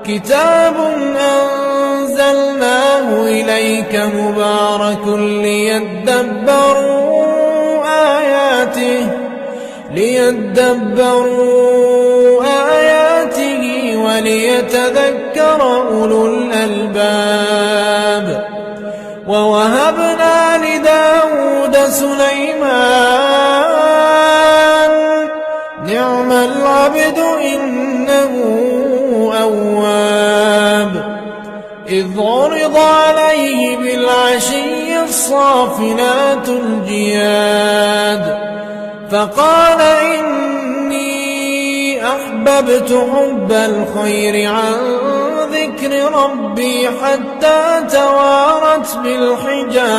كتاب أنزلناه إليك مبارك ليدبروا آياته وليتذكر أولو الألباب. ووهبنا لداود سليمان نعم العبد إنه أواب. إذ عرض عليه بالعشي الصافنات الجياد فقال إني أحببت حب الخير عن ذكر ربي حتى توارت بالحجاب.